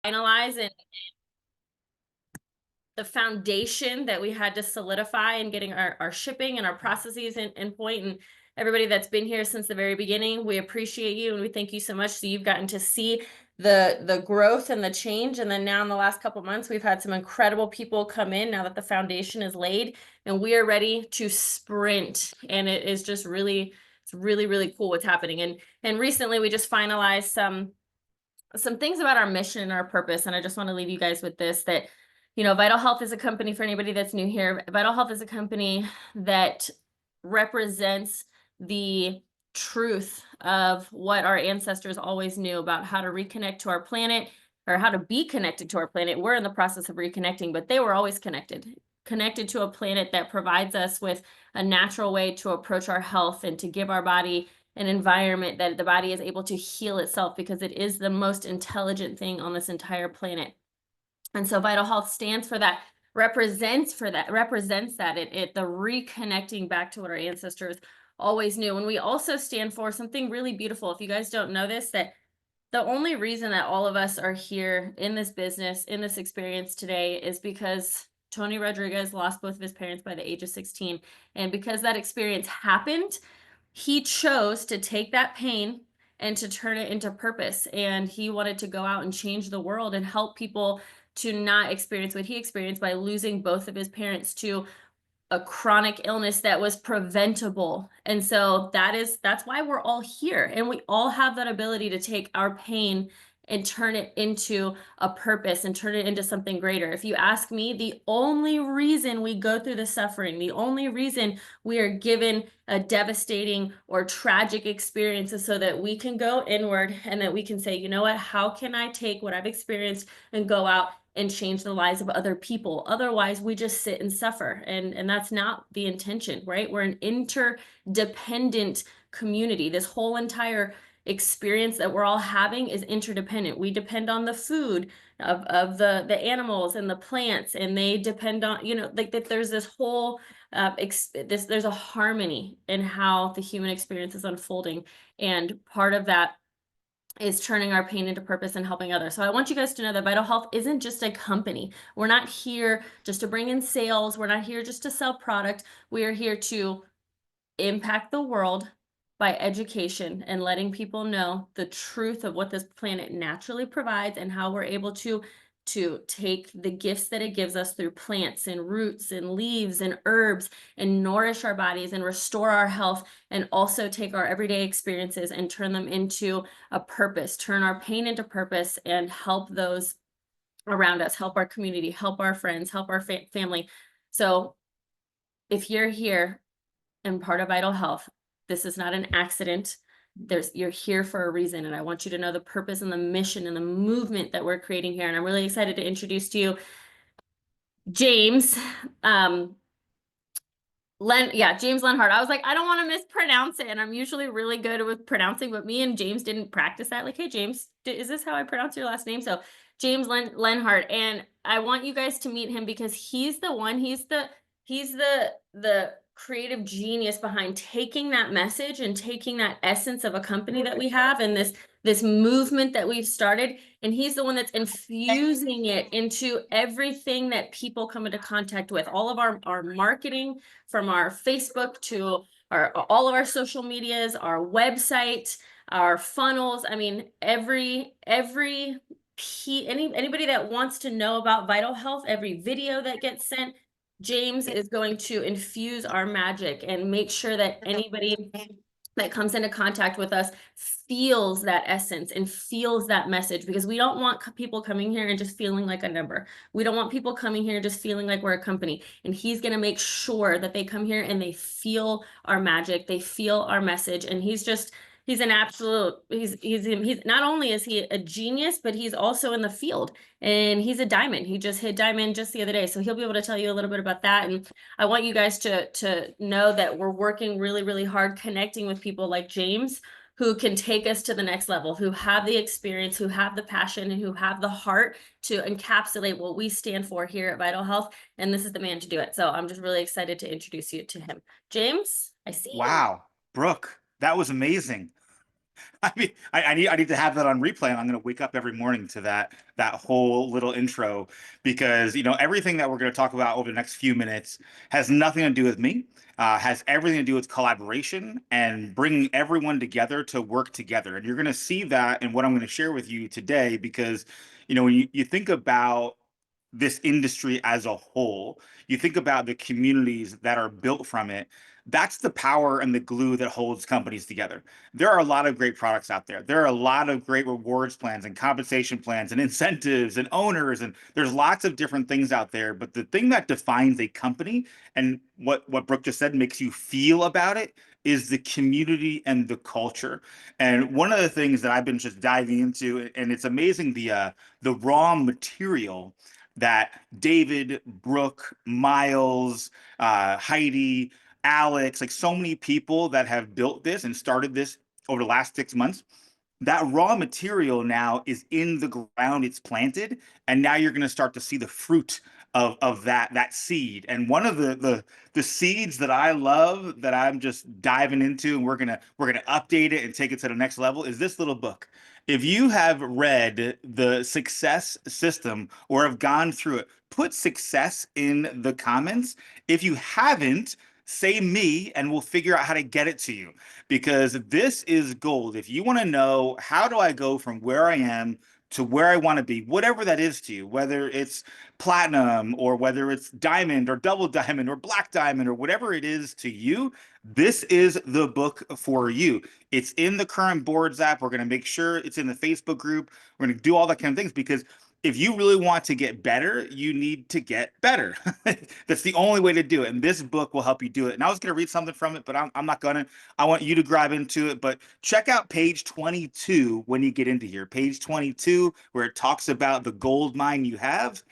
finalize and the foundation that we had to solidify and getting our shipping and our processes in point. And everybody that's been here since the very beginning, we appreciate you and we thank you so much. So you've gotten to see the growth and the change. And then now in the last couple of months, we've had some incredible people come in now that the foundation is laid and we are ready to sprint. And it is just really, it's really, really cool what's happening. And recently we just finalized some things about our mission and our purpose. And I just want to leave you guys with this, that Vital Health is a company, for anybody that's new here, Vital Health is a company that represents the truth of what our ancestors always knew about how to reconnect to our planet, or how to be connected to our planet. We're in the process of reconnecting, but they were always connected to a planet that provides us with a natural way to approach our health and to give our body an environment that the body is able to heal itself, because it is the most intelligent thing on this entire planet. And so Vital Health stands for that, represents that, the reconnecting back to what our ancestors always knew. And we also stand for something really beautiful. If you guys don't know this, that the only reason that all of us are here in this business, in this experience today, is because Tony Rodriguez lost both of his parents by the age of 16. And because that experience happened, he chose to take that pain and to turn it into purpose. And he wanted to go out and change the world and help people to not experience what he experienced by losing both of his parents to a chronic illness that was preventable. And so that's why we're all here. And we all have that ability to take our pain and turn it into a purpose and turn it into something greater. If you ask me, the only reason we go through the suffering, the only reason we are given a devastating or tragic experience is so that we can go inward and that we can say, you know what, how can I take what I've experienced and go out and change the lives of other people? Otherwise, we just sit and suffer. And that's not the intention, right? We're an interdependent community. This whole entire experience that we're all having is interdependent. We depend on the food of the animals and the plants, and they depend on, like that there's this whole there's a harmony in how the human experience is unfolding. And part of that is turning our pain into purpose and helping others. So I want you guys to know that Vital Health isn't just a company. We're not here just to bring in sales. We're not here just to sell product. We are here to impact the world by education and letting people know the truth of what this planet naturally provides and how we're able to take the gifts that it gives us through plants and roots and leaves and herbs and nourish our bodies and restore our health, and also take our everyday experiences and turn them into a purpose, turn our pain into purpose, and help those around us, help our community, help our friends, help our family. So if you're here and part of Vital Health, this is not an accident. You're here for a reason, and I want you to know the purpose and the mission and the movement that we're creating here. And I'm really excited to introduce to you James James Lenhart. I was like, I don't want to mispronounce it, and I'm usually really good with pronouncing, but me and James didn't practice that. Like, hey James, is this how I pronounce your last name? So James Lenhart, and I want you guys to meet him because he's the creative genius behind taking that message and taking that essence of a company that we have and this movement that we've started, and he's the one that's infusing it into everything that people come into contact with. All of our marketing, from our Facebook to all of our social medias, our website, our funnels. I mean, anybody that wants to know about Vital Health, every video that gets sent, James is going to infuse our magic and make sure that anybody that comes into contact with us feels that essence and feels that message, because we don't want people coming here and just feeling like a number. We don't want people coming here just feeling like we're a company. And he's going to make sure that they come here and they feel our magic, they feel our message. And he's an absolute, he's not only is he a genius, but he's also in the field, and he's a diamond. He just hit diamond just the other day. So he'll be able to tell you a little bit about that. And I want you guys to know that we're working really, really hard connecting with people like James, who can take us to the next level, who have the experience, who have the passion, and who have the heart to encapsulate what we stand for here at Vital Health. And this is the man to do it. So I'm just really excited to introduce you to him. James, I see you. Wow, Brooke, that was amazing. I need to have that on replay, and I'm going to wake up every morning to that whole little intro, because everything that we're going to talk about over the next few minutes has nothing to do with me. Has everything to do with collaboration and bringing everyone together to work together. And you're going to see that in what I'm going to share with you today, because when you think about this industry as a whole, you think about the communities that are built from it. That's the power and the glue that holds companies together. There are a lot of great products out there. There are a lot of great rewards plans and compensation plans and incentives and owners, and there's lots of different things out there. But the thing that defines a company, and what Brooke just said makes you feel about it, is the community and the culture. And one of the things that I've been just diving into, and it's amazing, the raw material that David, Brooke, Miles, Heidi, Alex, like so many people that have built this and started this over the last 6 months, that raw material now is in the ground, it's planted, and now you're going to start to see the fruit of that seed. And one of the seeds that I love, that I'm just diving into, and we're gonna update it and take it to the next level, is this little book. If you have read the Success System or have gone through it, put success in the comments. If you haven't, say me, and we'll figure out how to get it to you, because this is gold. If you want to know, how do I go from where I am to where I want to be, whatever that is to you, whether it's platinum or whether it's diamond or double diamond or black diamond or whatever it is to you, this is the book for you. It's in the Current Boards app. We're going to make sure it's in the Facebook group. We're going to do all that kind of things, because if you really want to get better, you need to get better. That's the only way to do it. And this book will help you do it. And I was going to read something from it, but I'm not going to. I want you to grab into it. But check out page 22 when you get into here. Page 22, where it talks about the gold mine you have.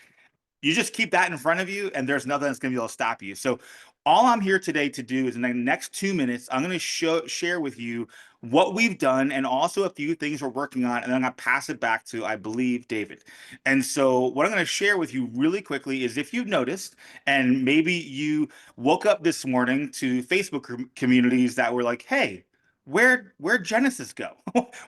You just keep that in front of you, and there's nothing that's going to be able to stop you. So all I'm here today to do is, in the next 2 minutes, I'm going to share with you what we've done and also a few things we're working on, and then I'm going to pass it back to, I believe, David. And so what I'm going to share with you really quickly is, if you've noticed, and maybe you woke up this morning to Facebook communities that were like, hey, where'd Genesis go?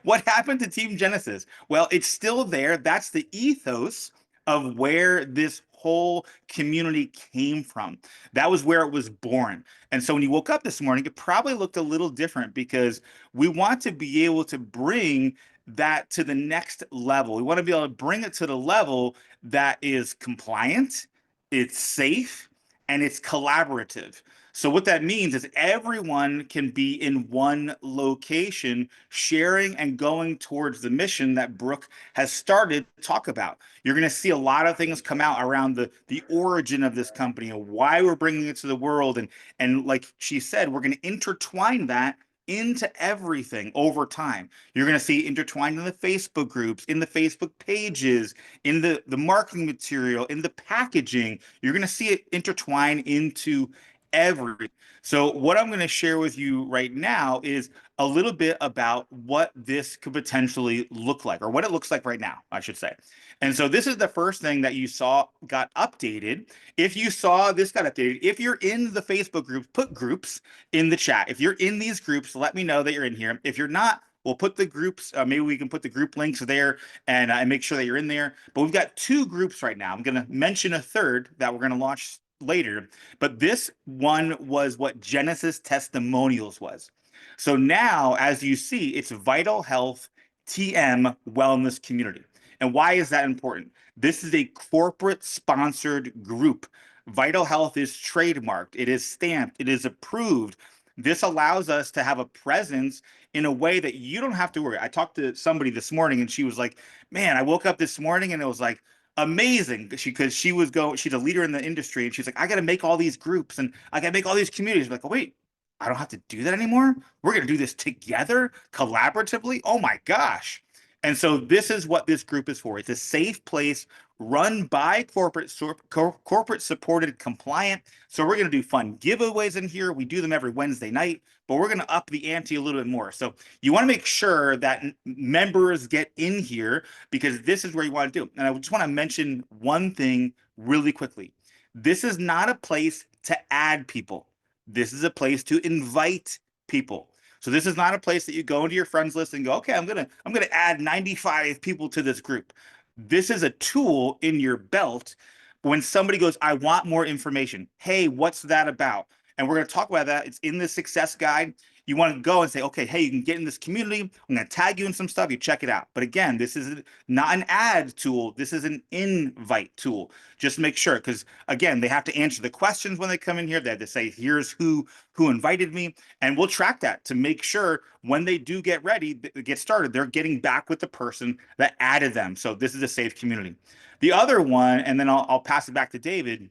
What happened to Team Genesis? Well, it's still there. That's the ethos of where this whole community came from. That was where it was born. And so when you woke up this morning, it probably looked a little different, because we want to be able to bring that to the next level. We want to be able to bring it to the level that is compliant, it's safe, and it's collaborative. So what that means is everyone can be in one location, sharing and going towards the mission that Brooke has started to talk about. You're going to see a lot of things come out around the origin of this company and why we're bringing it to the world. And like she said, we're going to intertwine that into everything over time. You're going to see intertwined in the Facebook groups, in the Facebook pages, in the marketing material, in the packaging. You're going to see it intertwine into every. So what I'm going to share with you right now is a little bit about what this could potentially look like, or what it looks like right now, I should say. And so this is the first thing that you saw got updated. If you saw this got updated, if you're in the Facebook groups, put groups in the chat. If you're in these groups, let me know that you're in here. If you're not, we'll put the groups, maybe we can put the group links there, and make sure that you're in there. But we've got 2 groups right now. I'm going to mention a third that we're going to launch later, but this one was what Genesis Testimonials was. So now, as you see, it's Vital Health TM Wellness Community. And why is that important? This is a corporate sponsored group. Vital Health is trademarked, it is stamped, it is approved. This allows us to have a presence in a way that you don't have to worry. I talked to somebody this morning, and she was like, man, I woke up this morning and it was like amazing, because she's a leader in the industry, and she's like, I got to make all these groups and I got to make all these communities. I'm like, oh, wait, I don't have to do that anymore. We're going to do this together, collaboratively. Oh my gosh. And so this is what this group is for. It's a safe place run by corporate supported, compliant. So we're going to do fun giveaways in here. We do them every Wednesday night, but we're going to up the ante a little bit more. So you want to make sure that members get in here, because this is where you want to do. And I just want to mention one thing really quickly. This is not a place to add people. This is a place to invite people. So this is not a place that you go into your friends list and go, okay, I'm gonna add 95 people to this group. This is a tool in your belt. When somebody goes, I want more information. Hey, what's that about? And we're going to talk about that. It's in the success guide. You want to go and say, okay, hey, you can get in this community. I'm going to tag you in some stuff. You check it out. But again, this is not an ad tool. This is an invite tool. Just make sure, because again, they have to answer the questions when they come in here. They have to say, here's who invited me. And we'll track that to make sure when they do get ready, get started, they're getting back with the person that added them. So this is a safe community. The other one, and then I'll pass it back to David,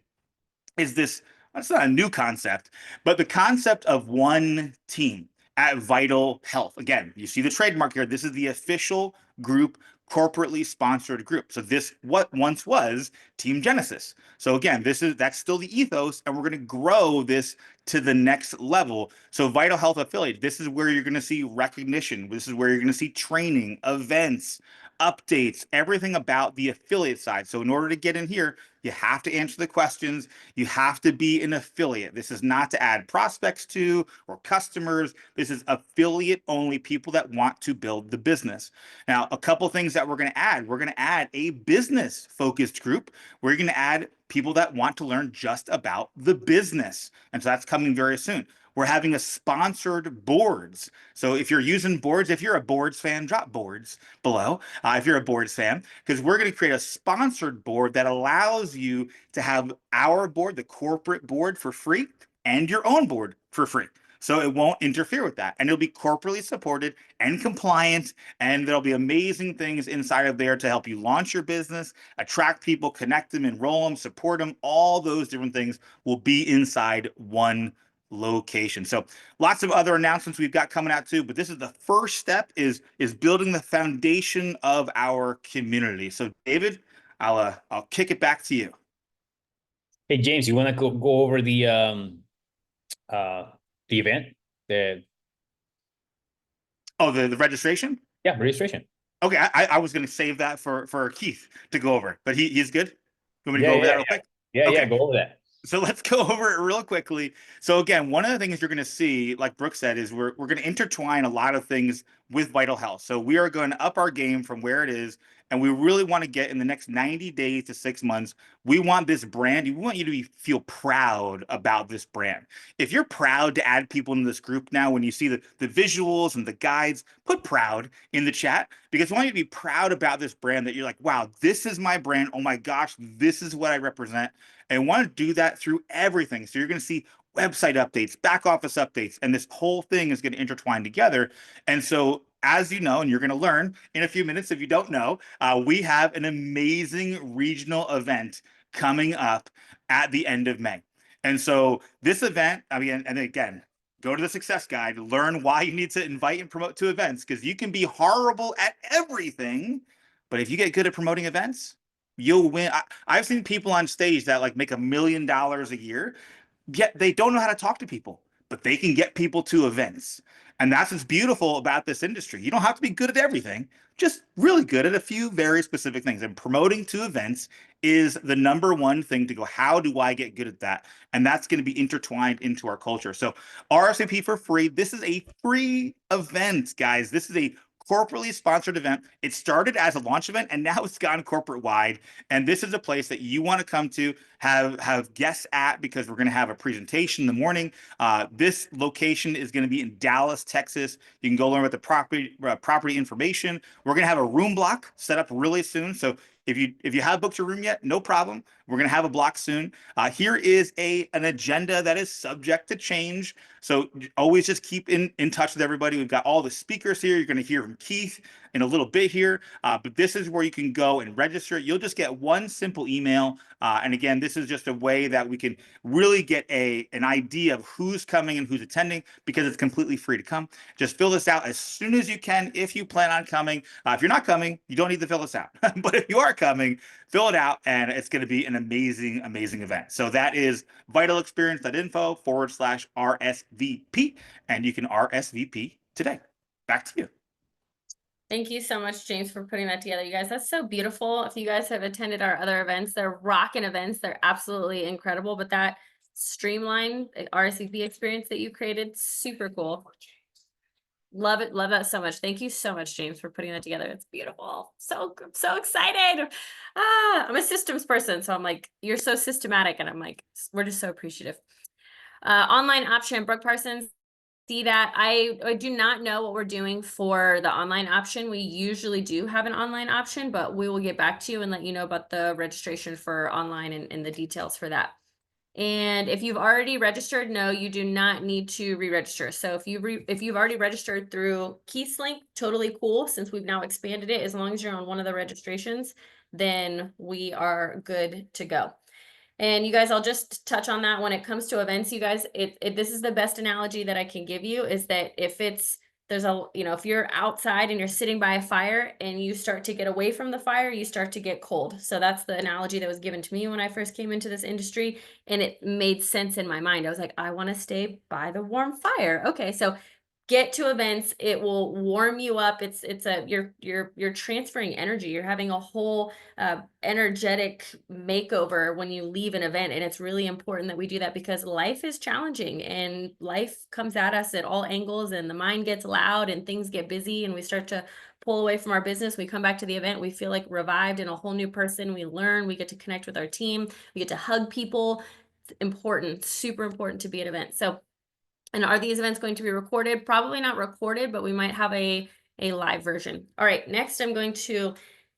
is this. That's not a new concept, but the concept of one team at Vital Health. Again, you see the trademark here. This is the official group, corporately sponsored group. So this what once was Team Genesis. So again, that's still the ethos, and we're going to grow this to the next level. So Vital Health Affiliate, this is where you're going to see recognition. This is where you're going to see training, events, updates, everything about the affiliate side. So in order to get in here, you have to answer the questions. You have to be an affiliate. This is not to add prospects to or customers. This is affiliate only, people that want to build the business. Now, a couple things that we're going to add. We're going to add a business focused group. We're going to add people that want to learn just about the business. And so that's coming very soon. We're having a sponsored boards. So if you're using boards, if you're a boards fan, drop boards below. If you're a boards fan, because we're going to create a sponsored board that allows you to have our board, the corporate board, for free, and your own board for free. So it won't interfere with that. And it'll be corporately supported and compliant. And there'll be amazing things inside of there to help you launch your business, attract people, connect them, enroll them, support them. All those different things will be inside one location. So lots of other announcements we've got coming out too, but this is the first step is building the foundation of our community. So David, I'll kick it back to you. Hey, James, you want to go over the event? The registration? Yeah, registration. Okay, I was going to save that for Keith to go over, but he's good. You want me to go over that real quick? Yeah, go over that. So let's go over it real quickly. So again, one of the things you're going to see, like Brooke said, is we're going to intertwine a lot of things with Vital Health. So we are going to up our game from where it is, and we really want to get in the next 90 days to 6 months. We want this brand. We want you to feel proud about this brand. If you're proud to add people in this group now, when you see the visuals and the guides, put proud in the chat, because I want you to be proud about this brand, that you're like, wow, this is my brand. Oh my gosh, this is what I represent. And want to do that through everything. So you're going to see website updates, back office updates, and this whole thing is going to intertwine together. And so, as you know, and you're going to learn in a few minutes, if you don't know, we have an amazing regional event coming up at the end of May. And so this event, I mean, and again, go to the success guide, learn why you need to invite and promote to events, because you can be horrible at everything, but if you get good at promoting events, you'll win. I've seen people on stage that like make $1 million a year, yet they don't know how to talk to people, but they can get people to events. And that's what's beautiful about this industry. You don't have to be good at everything, just really good at a few very specific things. And promoting to events is the number one thing to go, how do I get good at that? And that's going to be intertwined into our culture. So RSVP for free. This is a free event, guys. This is a corporately sponsored event. It started as a launch event and now it's gone corporate wide. And this is a place that you want to come to, have guests at, because we're going to have a presentation in the morning. This location is going to be in Dallas, Texas. You can go learn about the property information. We're going to have a room block set up really soon. So if you have booked your room yet, no problem. We're going to have a block soon. Here is an agenda that is subject to change. So always just keep in touch with everybody. We've got all the speakers here. You're going to hear from Keith in a little bit here. But this is where you can go and register. You'll just get one simple email. And again, this is just a way that we can really get an idea of who's coming and who's attending, because it's completely free to come. Just fill this out as soon as you can if you plan on coming. If you're not coming, you don't need to fill this out. But if you are coming, fill it out, and it's going to be an amazing, amazing event. So that is vitalexperience.info/RSVP, and you can RSVP today. Back to you. Thank you so much, James, for putting that together, you guys. That's so beautiful. If you guys have attended our other events, they're rocking events. They're absolutely incredible. But that streamlined RSVP experience that you created, super cool. Love it. Love that so much. Thank you so much, James, for putting that together. It's beautiful. So excited. I'm a systems person. So I'm like, you're so systematic. And I'm like, we're just so appreciative. Online option, Brooke Parsons, see that. I do not know what we're doing for the online option. We usually do have an online option, but we will get back to you and let you know about the registration for online and the details for that. And if you've already registered, no, you do not need to re-register. So if you've already registered through KeithsLink, totally cool. Since we've now expanded it, as long as you're on one of the registrations, then we are good to go. And you guys, I'll just touch on that when it comes to events, you guys, this is the best analogy that I can give you, is that if if you're outside and you're sitting by a fire and you start to get away from the fire, you start to get cold. So that's the analogy that was given to me when I first came into this industry, and it made sense in my mind. I was like, I want to stay by the warm fire. Okay, so get to events, it will warm you up. You're transferring energy. You're having a whole energetic makeover when you leave an event. And it's really important that we do that, because life is challenging and life comes at us at all angles, and the mind gets loud and things get busy and we start to pull away from our business. We come back to the event, we feel like revived and a whole new person. We learn, we get to connect with our team, we get to hug people. It's important, super important to be at events. So, and are these events going to be recorded? Probably not recorded, but we might have a live version. All right, next I'm going to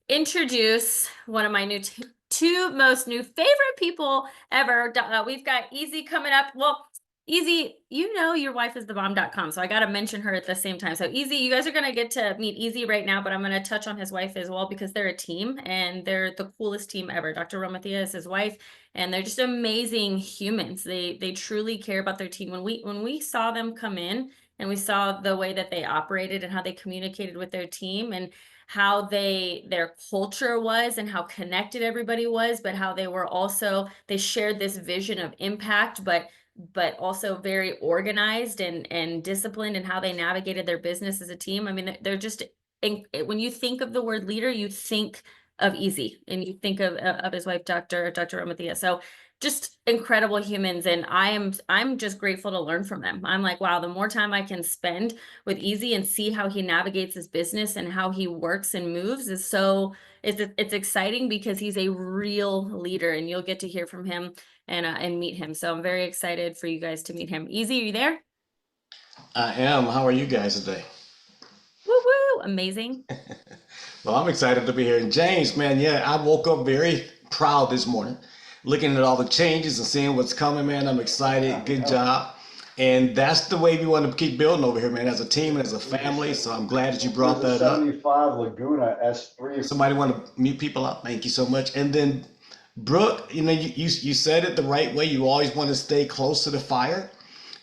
introduce one of my two most new favorite people ever. We've got Easy coming up. Well, Easy, you know your wife is the bomb.com, so I got to mention her at the same time. So Easy, you guys are going to get to meet Easy right now, but I'm going to touch on his wife as well, because they're a team and they're the coolest team ever. Dr. Romathia is his wife, and they're just amazing humans. They truly care about their team. When we saw them come in and we saw the way that they operated and how they communicated with their team, and how their culture was and how connected everybody was, but how they shared this vision of impact, but also very organized and disciplined in how they navigated their business as a team. I mean, they're just, when you think of the word leader, you think of Easy, and you think of his wife, Dr. Romathia. So just incredible humans, and I'm just grateful to learn from them. I'm like, wow, the more time I can spend with Easy and see how he navigates his business and how he works and moves it's exciting, because he's a real leader, and you'll get to hear from him and meet him. So I'm very excited for you guys to meet him. Easy, are you there? I am. How are you guys today? Woo woo, amazing. Well, I'm excited to be here. And James, man, yeah, I woke up very proud this morning, looking at all the changes and seeing what's coming, man. I'm excited. Good job. And that's the way we want to keep building over here, man, as a team and as a family. So I'm glad that you brought that up. 75 Laguna S3. Somebody want to mute people up? Thank you so much. And then, Brooke, you said it the right way. You always want to stay close to the fire.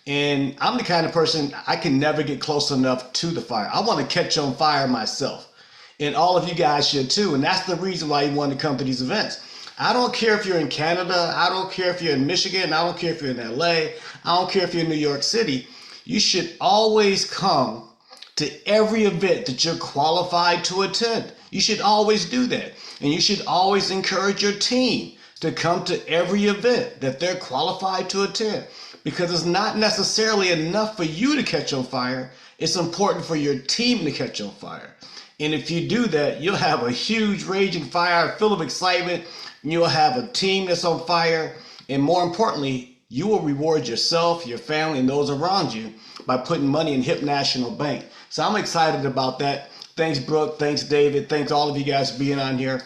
And I'm the kind of person, I can never get close enough to the fire. I want to catch on fire myself. And all of you guys should too. And that's the reason why you want to come to these events. I don't care if you're in Canada. I don't care if you're in Michigan. I don't care if you're in LA. I don't care if you're in New York City. You should always come to every event that you're qualified to attend. You should always do that. And you should always encourage your team to come to every event that they're qualified to attend. Because it's not necessarily enough for you to catch on fire. It's important for your team to catch on fire. And if you do that, you'll have a huge raging fire full of excitement. You'll have a team that's on fire. And more importantly, you will reward yourself, your family, and those around you by putting money in Hip National Bank. So I'm excited about that. Thanks, Brooke. Thanks, David. Thanks all of you guys for being on here.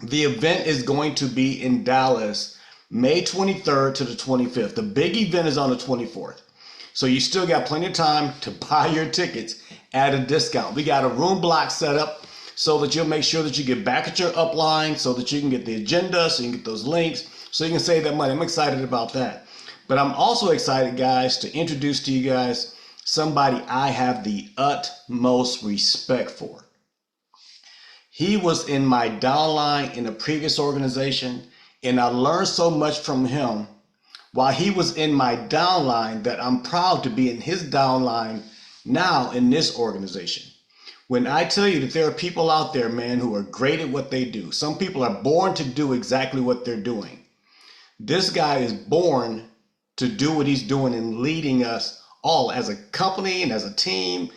The event is going to be in Dallas, May 23rd to the 25th. The big event is on the 24th. So you still got plenty of time to buy your tickets at a discount. We got a room block set up so that you'll make sure that you get back at your upline, so that you can get the agenda, so you can get those links, so you can save that money. I'm excited about that. But I'm also excited, guys, to introduce to you guys somebody I have the utmost respect for. He was in my downline in a previous organization, and I learned so much from him while he was in my downline that I'm proud to be in his downline now in this organization. When I tell you that there are people out there, man, who are great at what they do. Some people are born to do exactly what they're doing. This guy is born to do what he's doing and leading us all as a company and as a team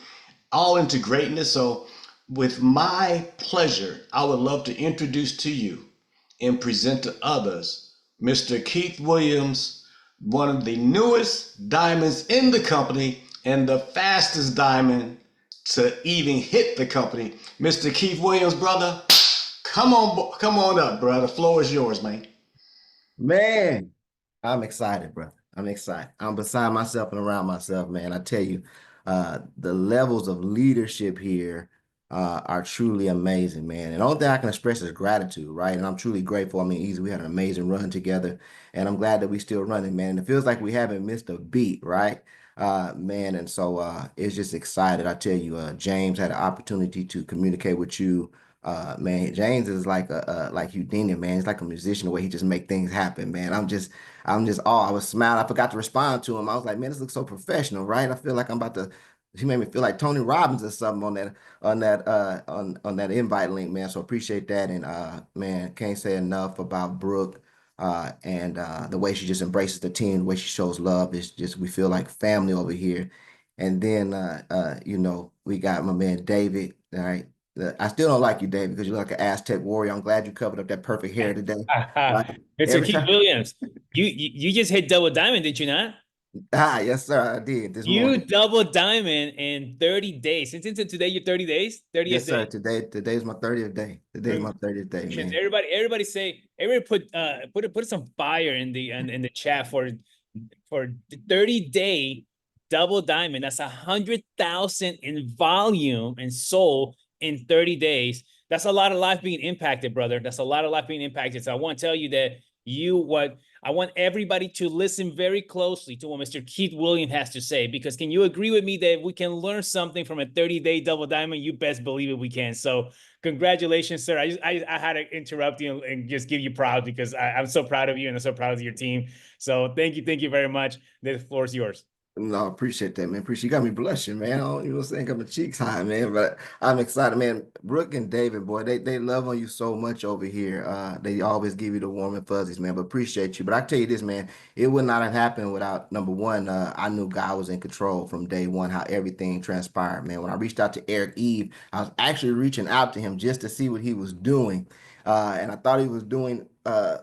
all into greatness. So, with my pleasure, I would love to introduce to you and present to others Mr. Keith Williams, one of the newest diamonds in the company and the fastest diamond to even hit the company. Mr. Keith Williams, brother, come on up, brother. The floor is yours, man. Man, I'm excited, brother. I'm excited. I'm beside myself and around myself, man. I tell you, the levels of leadership here are truly amazing, man. And the only thing I can express is gratitude, right? And I'm truly grateful. I mean, Easy, we had an amazing run together, and I'm glad that we still running, man. And it feels like we haven't missed a beat, right? Man, and so it's just excited. I tell you, James had an opportunity to communicate with you. Man, James is like like Houdini, man. He's like a musician, the way he just make things happen, man. I'm just I was smiling. I forgot to respond to him. I was like, man, this looks so professional, right? I feel like I'm about to. He made me feel like Tony Robbins or something on that invite link, man. So appreciate that, and man, can't say enough about Brooke. And the way she just embraces the team, the way she shows love is just, we feel like family over here. And then you know, we got my man David, all right. I still don't like you, David, because you look like an Aztec warrior. I'm glad you covered up that perfect hair today. Right? Mr. Every Keith time. Williams, you just hit double diamond, did you not? Yes, sir, I did this You morning. double diamond in 30 days. Since today, your 30 days, 30th Yes, sir. day. Today's my 30th day. Today's my 30th day, Congratulations. man. Everybody put some fire in the chat for 30-day double diamond. That's 100,000 in volume and sold in 30 days. That's a lot of life being impacted, brother. That's a lot of life being impacted. So I want to tell you that I want everybody to listen very closely to what Mr. Keith Williams has to say, because can you agree with me that we can learn something from a 30-day double diamond? You best believe it, we can. So congratulations, sir. I had to interrupt you and just give you proud, because I'm so proud of you and I'm so proud of your team. So thank you very much. The floor is yours. No, I appreciate that, man. You got me blushing, man. I don't, you know what I'm saying? Got my cheeks high, man. But I'm excited, man. Brooke and David, boy, they love on you so much over here. They always give you the warm and fuzzies, man. But appreciate you. But I tell you this, man, it would not have happened without, number one, I knew God was in control from day one, how everything transpired, man. When I reached out to Eric Eve, I was actually reaching out to him just to see what he was doing. And I thought he was doing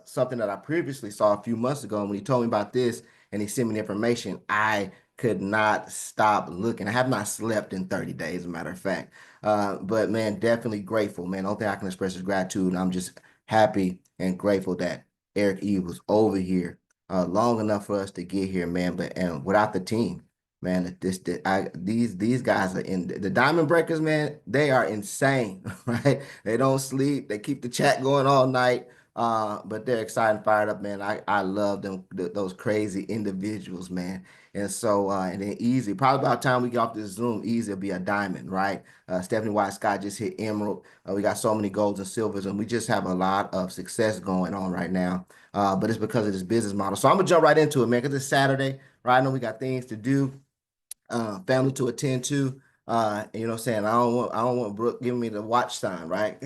something that I previously saw a few months ago. And when he told me about this and he sent me the information, I could not stop looking. I have not slept in 30 days, as a matter of fact. But man, definitely grateful, man. The only thing I can express is gratitude. And I'm just happy and grateful that Eric Eve was over here long enough for us to get here, man. And without the team, man, these guys are in the Diamond Breakers, man. They are insane, right? They don't sleep. They keep the chat going all night. But they're excited and fired up, man. I love them, those crazy individuals, man. And so, and then Easy, probably about time we get off this Zoom, Easy will be a diamond, right? Stephanie White Scott just hit emerald. We got so many golds and silvers, and we just have a lot of success going on right now. But it's because of this business model. So I'm gonna jump right into it, man, because it's Saturday, right? I know we got things to do, family to attend to. You know what I'm saying? I don't want Brooke giving me the watch sign, right?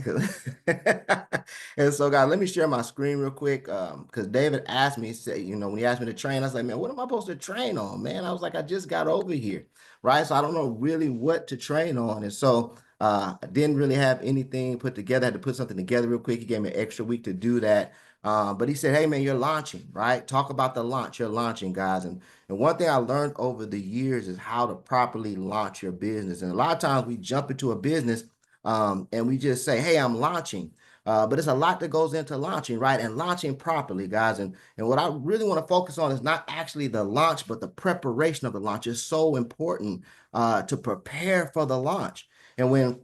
And so, guys, let me share my screen real quick. Because David asked me, say, you know, when he asked me to train, I was like, man, what am I supposed to train on, man? I was like, I just got over here, right? So I don't know really what to train on. And so I didn't really have anything put together. I had to put something together real quick. He gave me an extra week to do that. But he said, hey, man, you're launching, right? Talk about the launch. You're launching, guys. And one thing I learned over the years is how to properly launch your business. And a lot of times we jump into a business and we just say, hey, I'm launching. But it's a lot that goes into launching, right? And launching properly, guys. And what I really want to focus on is not actually the launch, but the preparation of the launch. Is so important to prepare for the launch. And when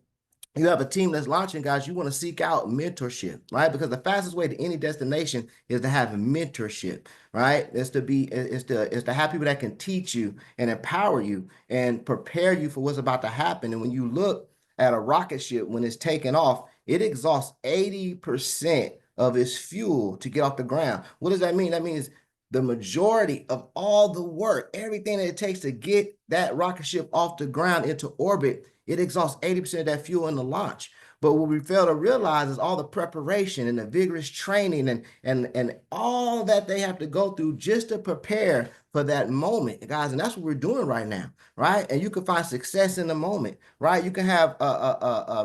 you have a team that's launching, guys, you want to seek out mentorship, right? Because the fastest way to any destination is to have mentorship, right? It's to have people that can teach you and empower you and prepare you for what's about to happen. And when you look at a rocket ship, when it's taking off, it exhausts 80% of its fuel to get off the ground. What does that mean? That means the majority of all the work, everything that it takes to get that rocket ship off the ground into orbit, it exhausts 80% of that fuel in the launch. But what we fail to realize is all the preparation and the vigorous training and all that they have to go through just to prepare for that moment, guys. And that's what we're doing right now, right? And you can find success in the moment, right? You can have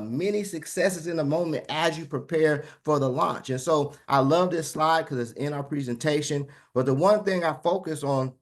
many successes in the moment as you prepare for the launch. And so I love this slide because it's in our presentation. But the one thing I focus on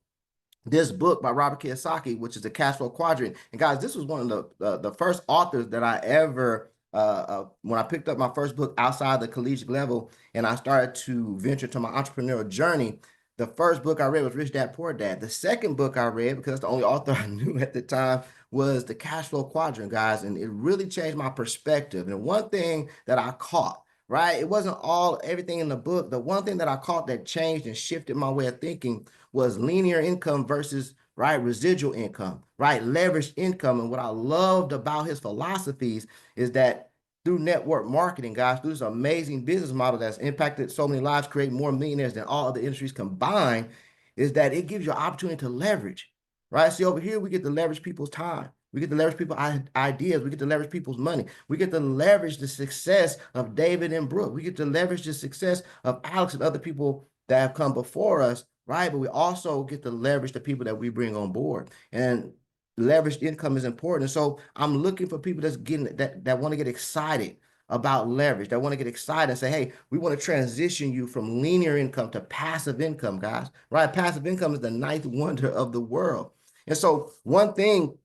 this book by Robert Kiyosaki, which is the Cash Flow Quadrant. And guys, this was one of the first authors that I ever, when I picked up my first book outside the collegiate level and I started to venture to my entrepreneurial journey, the first book I read was Rich Dad, Poor Dad. The second book I read, because that's the only author I knew at the time, was the Cash Flow Quadrant, guys. And it really changed my perspective. And one thing that I caught, right, it wasn't everything in the book. The one thing that I caught that changed and shifted my way of thinking was linear income versus, right, residual income, right, leveraged income. And what I loved about his philosophies is that through network marketing, guys, through this amazing business model that's impacted so many lives, create more millionaires than all other industries combined, is that it gives you an opportunity to leverage, right? See, over here, we get to leverage people's time. We get to leverage people's ideas. We get to leverage people's money. We get to leverage the success of David and Brooke. We get to leverage the success of Alex and other people that have come before us, right? But we also get to leverage the people that we bring on board. And leveraged income is important. And so I'm looking for people that's getting that want to get excited about leverage, that want to get excited and say, hey, we want to transition you from linear income to passive income, guys, right? Passive income is the ninth wonder of the world. And so one thing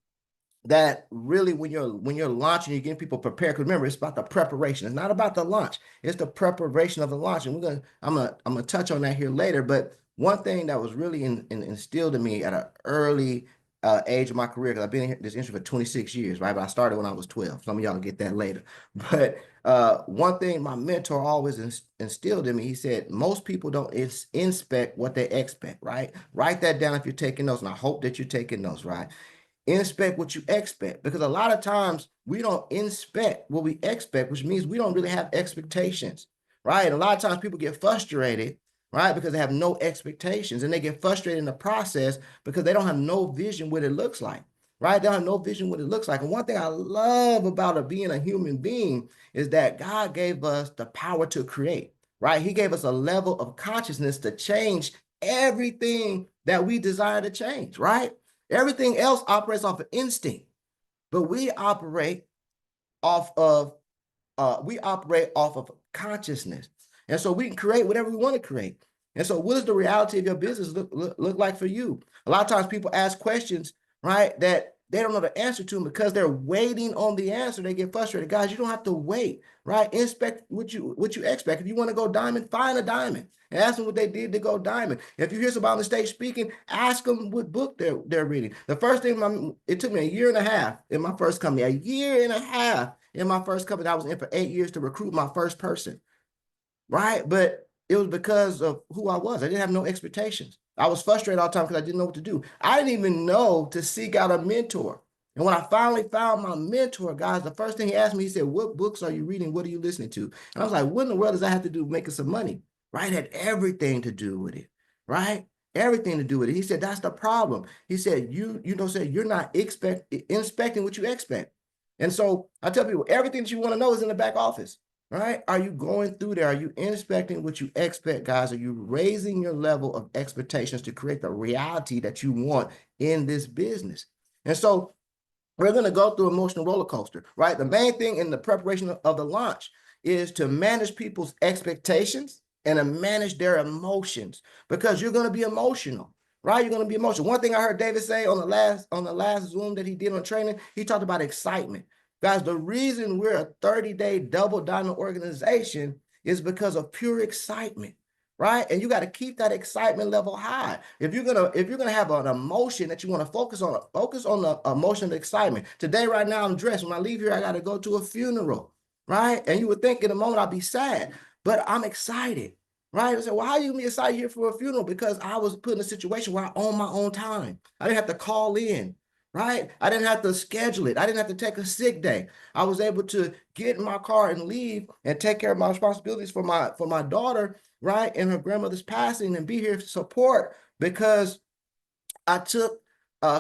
that really when you're launching, you're getting people prepared, because remember, it's about the preparation. It's not about the launch. It's the preparation of the launch. And I'm gonna touch on that here later. But one thing that was really instilled in me at an early age of my career, because I've been in this industry for 26 years, right? But I started when I was 12. Some of y'all will get that later. But one thing my mentor always instilled in me, he said, most people don't inspect what they expect, right? Write that down if you're taking notes, and I hope that you're taking notes, right? Inspect what you expect, because a lot of times we don't inspect what we expect, which means we don't really have expectations, right? And a lot of times people get frustrated, right, because they have no expectations, and they get frustrated in the process because they don't have no vision what it looks like, right? They don't have no vision what it looks like. And one thing I love about being a human being is that God gave us the power to create, right? He gave us a level of consciousness to change everything that we desire to change, right? Everything else operates off of instinct, but we operate off of consciousness. And so we can create whatever we want to create. And so what does the reality of your business look like for you? A lot of times people ask questions, right, that they don't know the answer to them because they're waiting on the answer. They get frustrated. Guys, you don't have to wait, right? Inspect what you expect. If you want to go diamond, find a diamond and ask them what they did to go diamond. If you hear somebody on the stage speaking, ask them what book they're reading. The first thing, it took me a year and a half in my first company, I was in for 8 years to recruit my first person, right? But it was because of who I was. I didn't have no expectations. I was frustrated all the time because I didn't know what to do. I didn't even know to seek out a mentor. And when I finally found my mentor, guys, the first thing he asked me, he said, what books are you reading? What are you listening to? And I was like, what in the world does that have to do with making some money? Right? It had everything to do with it, right? Everything to do with it. He said, that's the problem. He said, you're not inspecting what you expect. And so I tell people, everything that you want to know is in the back office. Right? Are you going through there? Are you inspecting what you expect, guys? Are you raising your level of expectations to create the reality that you want in this business? And so we're going to go through emotional roller coaster, right? The main thing in the preparation of the launch is to manage people's expectations and to manage their emotions, because you're going to be emotional, right? You're going to be emotional. One thing I heard David say on the last Zoom that he did on training, he talked about excitement. Guys, the reason we're a 30-day double diamond organization is because of pure excitement, right? And you got to keep that excitement level high. If you're gonna have an emotion that you want to focus on the emotion of excitement. Today, right now, I'm dressed. When I leave here, I got to go to a funeral, right? And you would think in a moment I'd be sad, but I'm excited, right? I said, well, how you be excited here for a funeral? Because I was put in a situation where I own my own time. I didn't have to call in. Right? I didn't have to schedule it. I didn't have to take a sick day. I was able to get in my car and leave and take care of my responsibilities for my daughter, right? And her grandmother's passing, and be here to support, because I took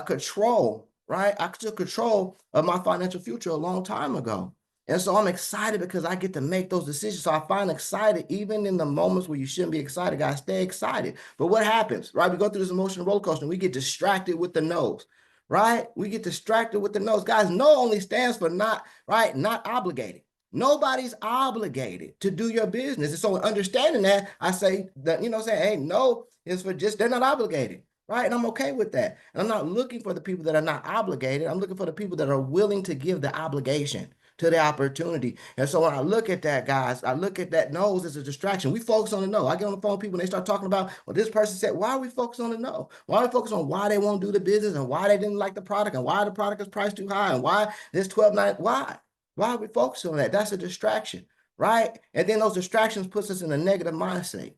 control, right? I took control of my financial future a long time ago. And so I'm excited because I get to make those decisions. So I find excited even in the moments where you shouldn't be excited, guys. Stay excited. But what happens, right? We go through this emotional roller coaster and we get distracted with the no's, right? We get distracted with the no's. Guys, no only stands for not, right? Not obligated. Nobody's obligated to do your business. And so understanding that, I say that, hey, no is for just, they're not obligated. Right. And I'm okay with that. And I'm not looking for the people that are not obligated. I'm looking for the people that are willing to give the obligation to the opportunity. And so when I look at that, guys, I look at that nose as a distraction. We focus on the no. I get on the phone with people and they start talking about, well, this person said, why are we focused on the no? Why are we focused on why they won't do the business and why they didn't like the product and why the product is priced too high and why this 12.9? Why? Why are we focused on that? That's a distraction, right? And then those distractions puts us in a negative mindset.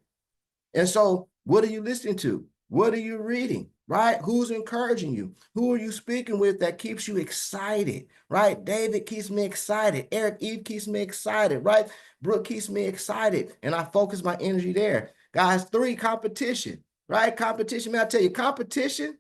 And so what are you listening to? What are you reading, right? Who's encouraging you? Who are you speaking with that keeps you excited, right? David keeps me excited. Eric Eve keeps me excited, right? Brooke keeps me excited. And I focus my energy there. Guys, 3, competition, right? Competition, man, I tell you, competition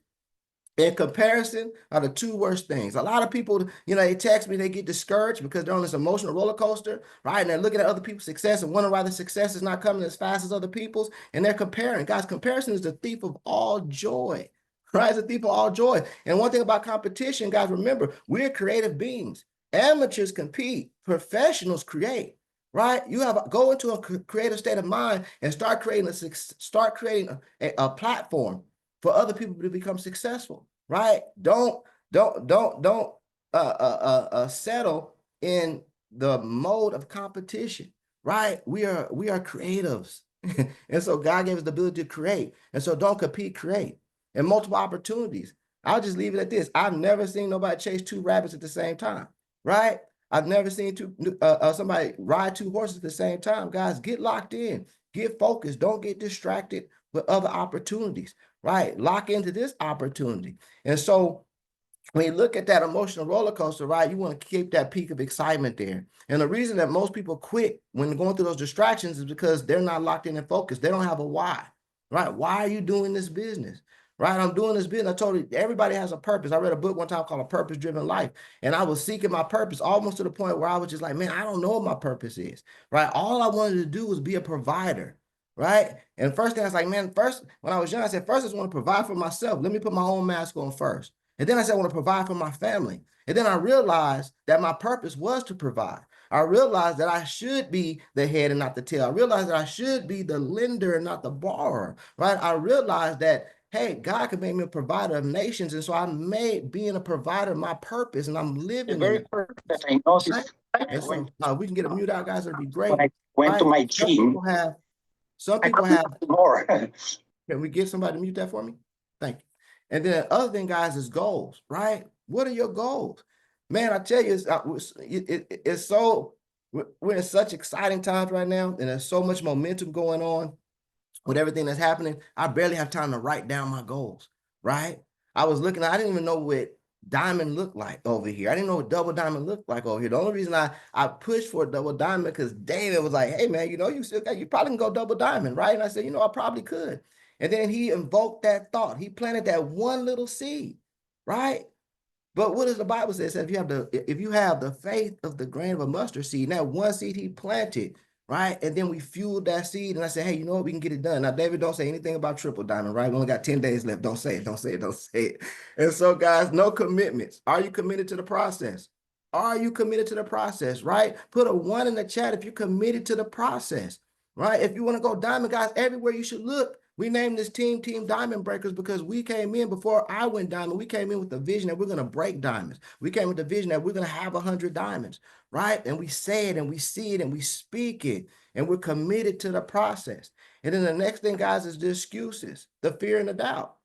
and comparison are the 2 worst things. A lot of people, they text me, they get discouraged because they're on this emotional roller coaster, right? And they're looking at other people's success and wondering why the success is not coming as fast as other people's. And they're comparing. Guys, comparison is the thief of all joy, right? It's the thief of all joy. And one thing about competition, guys, remember, we're creative beings. Amateurs compete, professionals create. Right? You go into a creative state of mind and start creating a platform for other people to become successful, right? Don't settle in the mode of competition, right? We are creatives. And so God gave us the ability to create. And so don't compete, create. And multiple opportunities. I'll just leave it at this. I've never seen nobody chase 2 rabbits at the same time, right? I've never seen somebody ride 2 horses at the same time. Guys, get locked in, get focused. Don't get distracted with other opportunities, right? Lock into this opportunity. And so when you look at that emotional roller coaster, right, you want to keep that peak of excitement there. And the reason that most people quit when going through those distractions is because they're not locked in and focused. They don't have a why, right? Why are you doing this business? Right? I'm doing this business. I told you, everybody has a purpose. I read a book one time called A Purpose-Driven Life. And I was seeking my purpose almost to the point where I was just like, man, I don't know what my purpose is. Right? All I wanted to do was be a provider. Right? And first thing I was like, man, first, when I was young, I said, first I just want to provide for myself. Let me put my own mask on first. And then I said, I want to provide for my family. And then I realized that my purpose was to provide. I realized that I should be the head and not the tail. I realized that I should be the lender and not the borrower. Right? I realized that, hey, God could make me a provider of nations. And so I made being a provider my purpose, and I'm living The very first that I noticed, right? And so we can get a mute out, guys. It'd be great. when I went to Right? my Some gym, people have, some I people couldn't have, do more. can we get somebody to mute that for me? Thank you. And then the other thing, guys, is goals, right? What are your goals? Man, I tell you, it's so, we're in such exciting times right now, and there's so much momentum going on with everything that's happening. I barely have time to write down my goals, right? I didn't even know what diamond looked like over here. I didn't know what double diamond looked like over here. The only reason I pushed for a double diamond because David was like, hey man, you probably can go double diamond, right? And I said, I probably could. And then he invoked that thought. He planted that one little seed, right? But what does the Bible say? It says if you have the faith of the grain of a mustard seed, that one seed he planted, right? And then we fueled that seed. And I said, hey, you know what? We can get it done. Now, David, don't say anything about triple diamond, right? We only got 10 days left. Don't say it. Don't say it. Don't say it. And so, guys, no commitments. Are you committed to the process? Are you committed to the process, right? Put a 1 in the chat if you're committed to the process, right? If you want to go diamond, guys, everywhere you should look. We named this team Diamond Breakers because we came in before I went diamond. We came in with the vision that we're going to break diamonds. We came with the vision that we're going to have 100 diamonds, right? And we say it and we see it and we speak it and we're committed to the process. And then the next thing, guys, is the excuses, the fear and the doubt,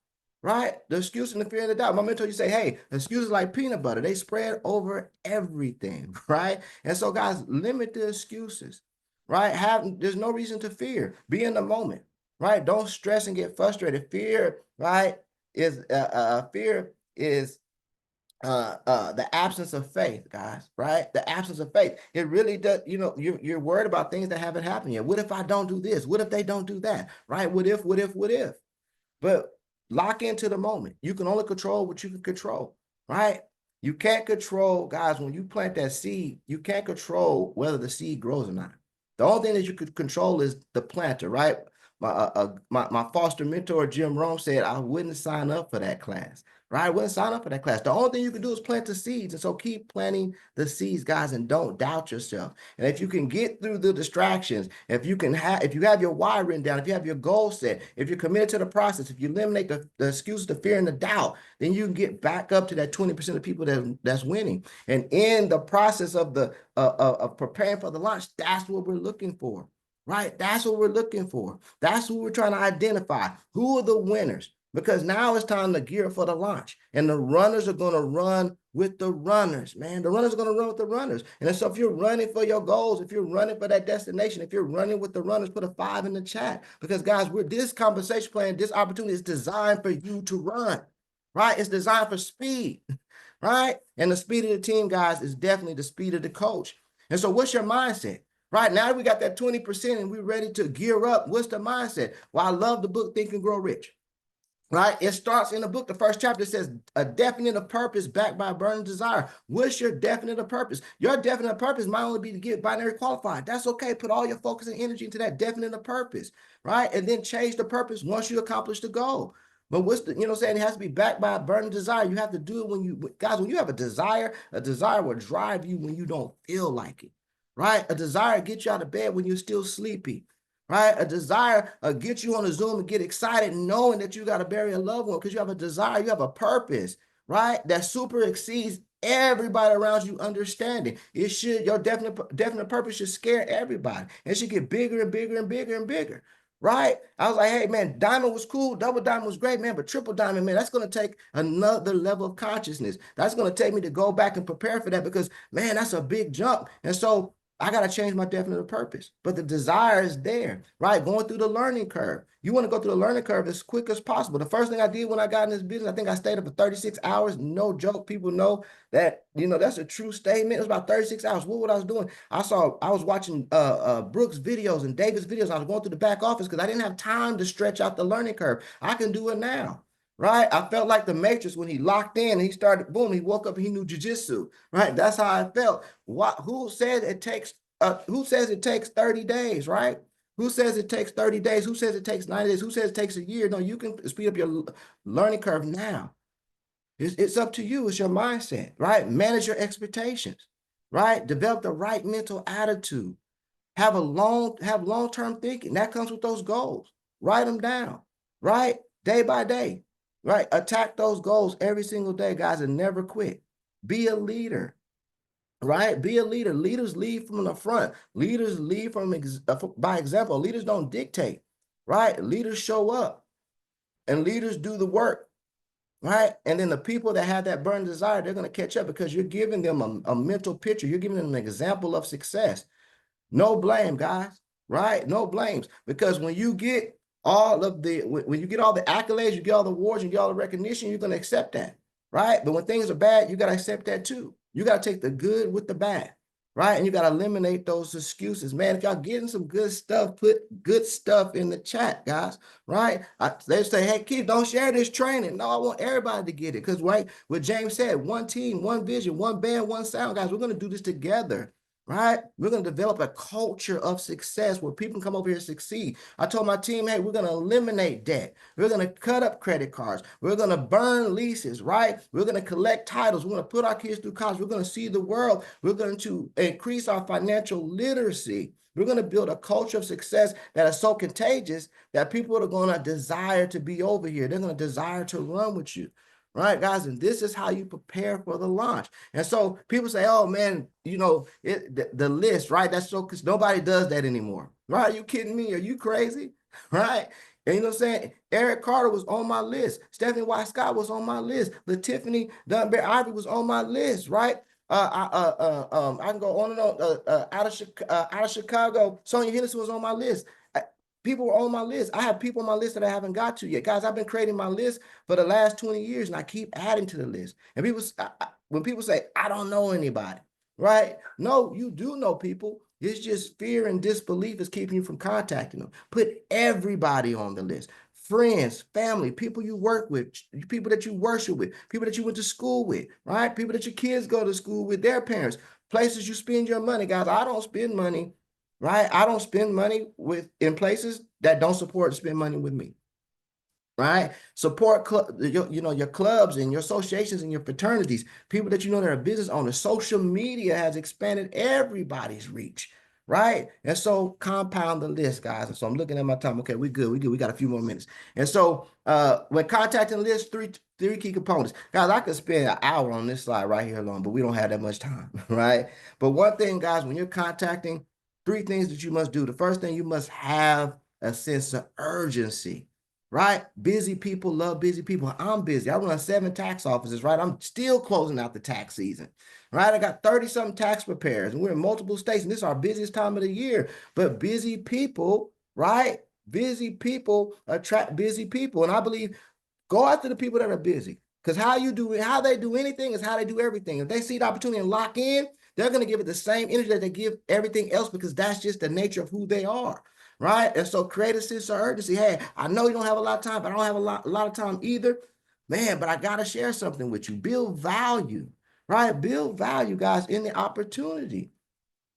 right? The excuse and the fear and the doubt. My mentor, you say, hey, excuses like peanut butter. They spread over everything, right? And so, guys, limit the excuses, right? There's no reason to fear. Be in the moment. Right? Don't stress and get frustrated. Fear, right, is the absence of faith, guys, right? The absence of faith. It really does, you're worried about things that haven't happened yet. What if I don't do this? What if they don't do that? Right? What if? But lock into the moment. You can only control what you can control, right? You can't control, guys, when you plant that seed, you can't control whether the seed grows or not. The only thing that you could control is the planter, right? My foster mentor, Jim Rome, said I wouldn't sign up for that class, right? I wouldn't sign up for that class. The only thing you can do is plant the seeds. And so keep planting the seeds, guys, and don't doubt yourself. And if you can get through the distractions, if you have your why written down, if you have your goal set, if you're committed to the process, if you eliminate the excuses, the fear, and the doubt, then you can get back up to that 20% of people that's winning. And in the process of of preparing for the launch, that's what we're looking for, right? That's what we're looking for. That's who we're trying to identify. Who are the winners? Because now it's time to gear for the launch. And the runners are going to run with the runners, man. The runners are going to run with the runners. And so if you're running for your goals, if you're running for that destination, if you're running with the runners, put a 5 in the chat. Because guys, this compensation plan, this opportunity is designed for you to run, right? It's designed for speed, right? And the speed of the team, guys, is definitely the speed of the coach. And so what's your mindset? Right now we got that 20% and we're ready to gear up. What's the mindset? Well, I love the book Think and Grow Rich. Right? It starts in the book. The first chapter says a definite purpose backed by a burning desire. What's your definite purpose? Your definite purpose might only be to get binary qualified. That's okay. Put all your focus and energy into that definite purpose, right? And then change the purpose once you accomplish the goal. But what's the, saying it has to be backed by a burning desire. You have to do it when when you have a desire will drive you when you don't feel like it, right? A desire gets you out of bed when you're still sleepy. Right? A desire gets you on a Zoom and get excited knowing that you got to bury a loved one because you have a desire, you have a purpose, right? That super exceeds everybody around you understanding. It should, your definite purpose should scare everybody. It should get bigger and bigger and bigger and bigger, right? I was like, hey, man, diamond was cool. Double diamond was great, man. But triple diamond, man, that's going to take another level of consciousness. That's going to take me to go back and prepare for that because, man, that's a big jump. And so I got to change my definite purpose, but the desire is there, right? Going through the learning curve. You want to go through the learning curve as quick as possible. The first thing I did when I got in this business, I think I stayed up for 36 hours. No joke. People know that, that's a true statement. It was about 36 hours. What I was doing? I was watching Brooks videos and David's videos. I was going through the back office because I didn't have time to stretch out the learning curve. I can do it now. Right? I felt like the Matrix when he locked in and he started, boom, he woke up and he knew jujitsu, right? That's how I felt. Who says it takes 30 days, right? Who says it takes 30 days? Who says it takes 90 days? Who says it takes a year? No, you can speed up your learning curve now. It's up to you. It's your mindset, right? Manage your expectations, right? Develop the right mental attitude. Have long-term thinking. That comes with those goals. Write them down, right? Day by day. Right? Attack those goals every single day, guys, and never quit. Be a leader, right? Be a leader. Leaders lead from the front. Leaders lead by example. Leaders don't dictate, right? Leaders show up and leaders do the work, right? And then the people that have that burning desire, they're going to catch up because you're giving them a mental picture. You're giving them an example of success. No blame, guys, right? No blames. Because when you get all the accolades, you get all the awards, you get all the recognition, you're going to accept that, right? But when things are bad, you got to accept that too. You got to take the good with the bad, right? And you got to eliminate those excuses. Man, if y'all getting some good stuff, put good stuff in the chat, guys, right? They say, hey, Keith, don't share this training. No, I want everybody to get it because, right, what James said, one team, one vision, one band, one sound, guys, we're going to do this together. Right? We're going to develop a culture of success where people can come over here and succeed. I told my team, hey, we're going to eliminate debt. We're going to cut up credit cards. We're going to burn leases, right? We're going to collect titles. We're going to put our kids through college. We're going to see the world. We're going to increase our financial literacy. We're going to build a culture of success that is so contagious that people are going to desire to be over here. They're going to desire to run with you. Right, guys, and this is how you prepare for the launch. And so people say, oh, man, the list, right? That's so, because nobody does that anymore. Right? Are you kidding me? Are you crazy? Right? And you know what I'm saying? Eric Carter was on my list. Stephanie White Scott was on my list. LaTiffany Dunbar Ivy was on my list, right? I can go on and on. Out of Chicago, Sonia Henderson was on my list. People were on my list. I have people on my list that I haven't got to yet. Guys, I've been creating my list for the last 20 years, and I keep adding to the list. And when people say, I don't know anybody, right? No, you do know people. It's just fear and disbelief is keeping you from contacting them. Put everybody on the list. friends, family, people you work with, people that you worship with, people that you went to school with, right? People that your kids go to school with, their parents, places you spend your money, guys. I don't spend money, right? I don't spend money in places that don't support spend money with me. Right? Support your clubs and your associations and your fraternities, people that you know that are business owners. Social media has expanded everybody's reach, right? And so compound the list, guys. And so I'm looking at my time. Okay, we good. We got a few more minutes. And so when contacting lists, three key components. Guys, I could spend an hour on this slide right here alone, but we don't have that much time, right? But one thing, guys, when you're contacting, 3 things that you must do. The first thing, you must have a sense of urgency. Right? Busy people love busy people. I'm busy. I run 7 tax offices, right? I'm still closing out the tax season, right? I got 30-something tax preparers, and we're in multiple states, and this is our busiest time of the year. But busy people, right? Busy people attract busy people. And I believe go after the people that are busy, because how they do anything is how they do everything. If they see the opportunity and lock in, they're going to give it the same energy that they give everything else, because that's just the nature of who they are. Right? And so create a sense of urgency. Hey, I know you don't have a lot of time, but I don't have a lot of time either. Man, but I got to share something with you. Build value, right? Build value, guys, in the opportunity.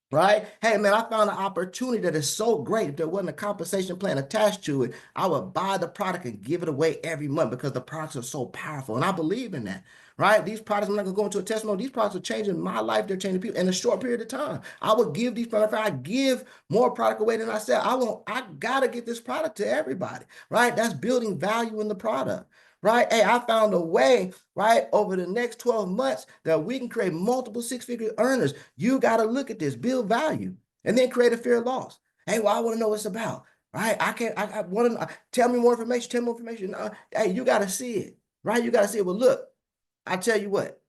Right? Hey, man, I found an opportunity that is so great. If there wasn't a compensation plan attached to it, I would buy the product and give it away every month, because the products are so powerful. And I believe in that, right? These products, I'm not going to go into a testimony. These products are changing my life. They're changing people in a short period of time. I would give these products. I give more product away than I sell. I got to get this product to everybody, right? That's building value in the product. Right? Hey, I found a way, right, over the next 12 months that we can create multiple 6-figure earners. You got to look at this, build value, and then create a fear of loss. Hey, well, I want to know what it's about, right? I want to tell me more information, tell me more information. Hey, you got to see it, right? You got to see it. Well, look, I tell you what,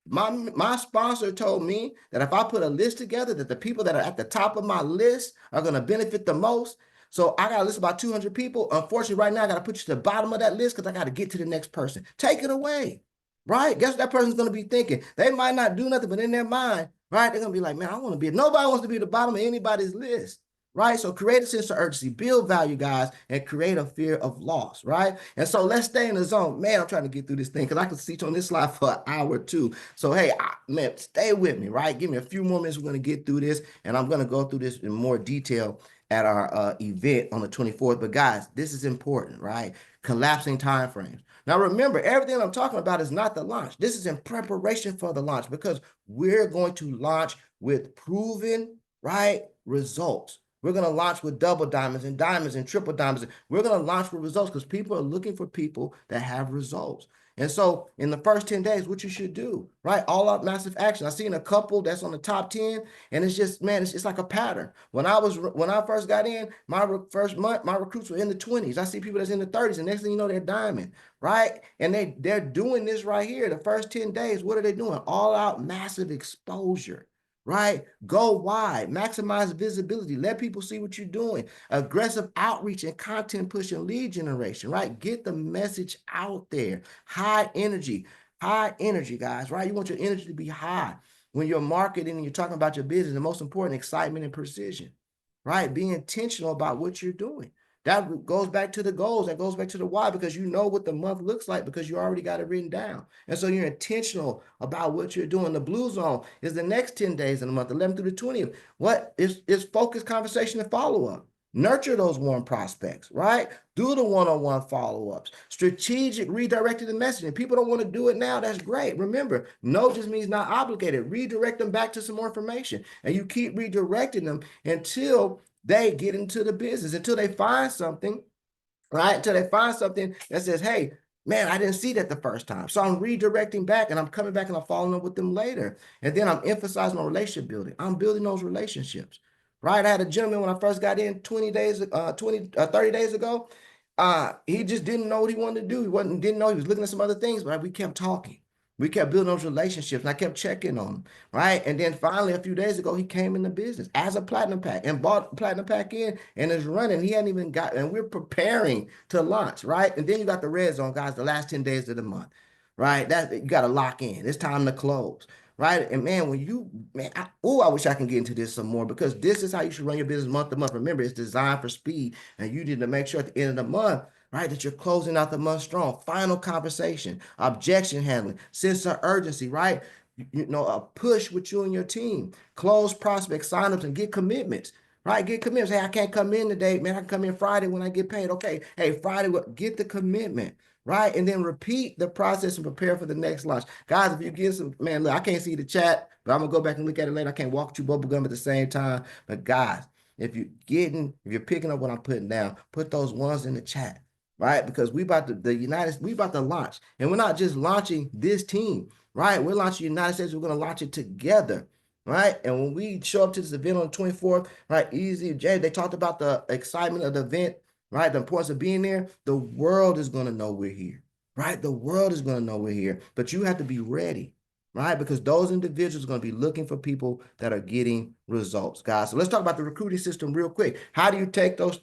my sponsor told me that if I put a list together, that the people that are at the top of my list are going to benefit the most. So I got a list of about 200 people. Unfortunately, right now, I got to put you to the bottom of that list, because I got to get to the next person. Take it away, right? Guess what that person's going to be thinking? They might not do nothing, but in their mind, right, they're going to be like, man, nobody wants to be at the bottom of anybody's list, right? So create a sense of urgency, build value, guys, and create a fear of loss, right? And so let's stay in the zone. Man, I'm trying to get through this thing, because I can teach on this slide for an hour too. So, hey, man, stay with me, right? Give me a few more minutes. We're going to get through this, and I'm going to go through this in more detail at our event on the 24th. But guys, this is important, right? Collapsing timeframes. Now, remember, everything I'm talking about is not the launch. This is in preparation for the launch, because we're going to launch with proven, right, results. We're going to launch with double diamonds and triple diamonds. We're going to launch with results, because people are looking for people that have results. And so in the first 10 days, what you should do, right? All out massive action. I've seen a couple that's on the top 10, and it's just, man, it's like a pattern. When I first got in, my first month, my recruits were in the 20s. I see people that's in the 30s, and next thing you know, they're diamond, right? And they're doing this right here. The first 10 days, what are they doing? All out massive exposure. Right? Go wide, maximize visibility, let people see what you're doing, aggressive outreach and content push and lead generation, right? Get the message out there. High energy, guys, right? You want your energy to be high. When you're marketing and you're talking about your business, the most important, excitement and precision, right? Be intentional about what you're doing. That goes back to the goals. That goes back to the why, because you know what the month looks like, because you already got it written down. And so you're intentional about what you're doing. The blue zone is the next 10 days in the month, 11 through the 20th. What is focused conversation and follow-up? Nurture those warm prospects, right? Do the one-on-one follow-ups. Strategic redirecting the messaging. People don't want to do it now. That's great. Remember, no just means not obligated. Redirect them back to some more information. And you keep redirecting them until they get into the business, until they find something, right? Until they find something that says, hey, man, I didn't see that the first time. So I'm redirecting back, and I'm coming back and I'm following up with them later. And then I'm emphasizing on relationship building. I'm building those relationships, right? I had a gentleman when I first got in 30 days ago. He just didn't know what he wanted to do. Didn't know he was looking at some other things, but we kept talking. We kept building those relationships, and I kept checking on him, right? And then finally, a few days ago, he came in the business as a platinum pack and bought platinum pack in and is running. He hadn't even got, and we're preparing to launch, right? And then you got the red zone, guys, the last 10 days of the month, right? You got to lock in. It's time to close, right? And man, when you, man, I wish I can get into this some more, because this is how you should run your business month to month. Remember, it's designed for speed, and you need to make sure at the end of the month, right, that you're closing out the month strong. Final conversation, objection handling, sense of urgency, right? You know, a push with you and your team, close prospect signups and get commitments. Right, get commitments. Hey, I can't come in today, man. I can come in Friday when I get paid. Okay, hey, Friday, get the commitment, right? And then repeat the process and prepare for the next launch. Guys, if you get some, man, look, I can't see the chat, but I'm gonna go back and look at it later. I can't walk you bubble gum at the same time. But guys, if you're picking up what I'm putting down, put those ones in the chat, right? Because we about to launch, and we're not just launching this team, right? We're launching United States. We're gonna launch it together. Right. And when we show up to this event on the 24th, right? Easy, Jay, they talked about the excitement of the event, right? The importance of being there. The world is going to know we're here, right? The world is going to know we're here, but you have to be ready, right? Because those individuals are going to be looking for people that are getting results, guys. So let's talk about the recruiting system real quick. How do you take those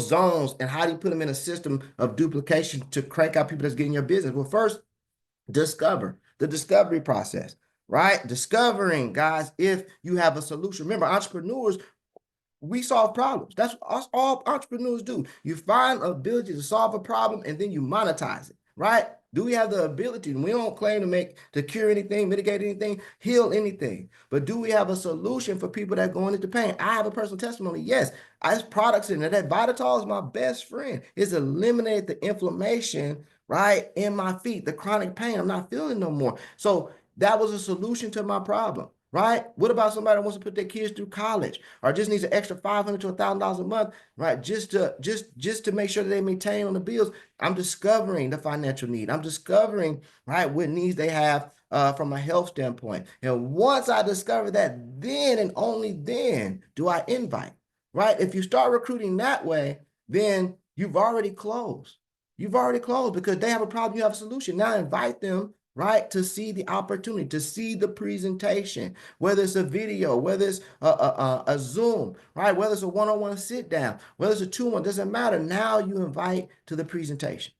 zones and how do you put them in a system of duplication to crank out people that's getting your business? Well, first, discover the discovery process, right? Discovering, guys, if you have a solution. Remember, entrepreneurs, we solve problems. That's what all entrepreneurs do. You find an ability to solve a problem and then you monetize it, right? Do we have the ability? And we don't claim to cure anything, mitigate anything, heal anything. But do we have a solution for people that are going into pain? I have a personal testimony. Yes, I have products in there. That Vital is my best friend. It's eliminated the inflammation, right, in my feet, the chronic pain. I'm not feeling no more. So that was a solution to my problem, right? What about somebody that wants to put their kids through college or just needs an extra $500 to $1,000 a month, right? Just to make sure that they maintain on the bills. I'm discovering the financial need. I'm discovering, right, what needs they have from a health standpoint. And once I discover that, then and only then do I invite, right? If you start recruiting that way, then you've already closed. You've already closed because they have a problem, you have a solution. Now invite them, right, to see the opportunity, to see the presentation, whether it's a video, whether it's a Zoom, right, whether it's a one-on-one sit down, whether it's a 2-1, doesn't matter. Now you invite to the presentation.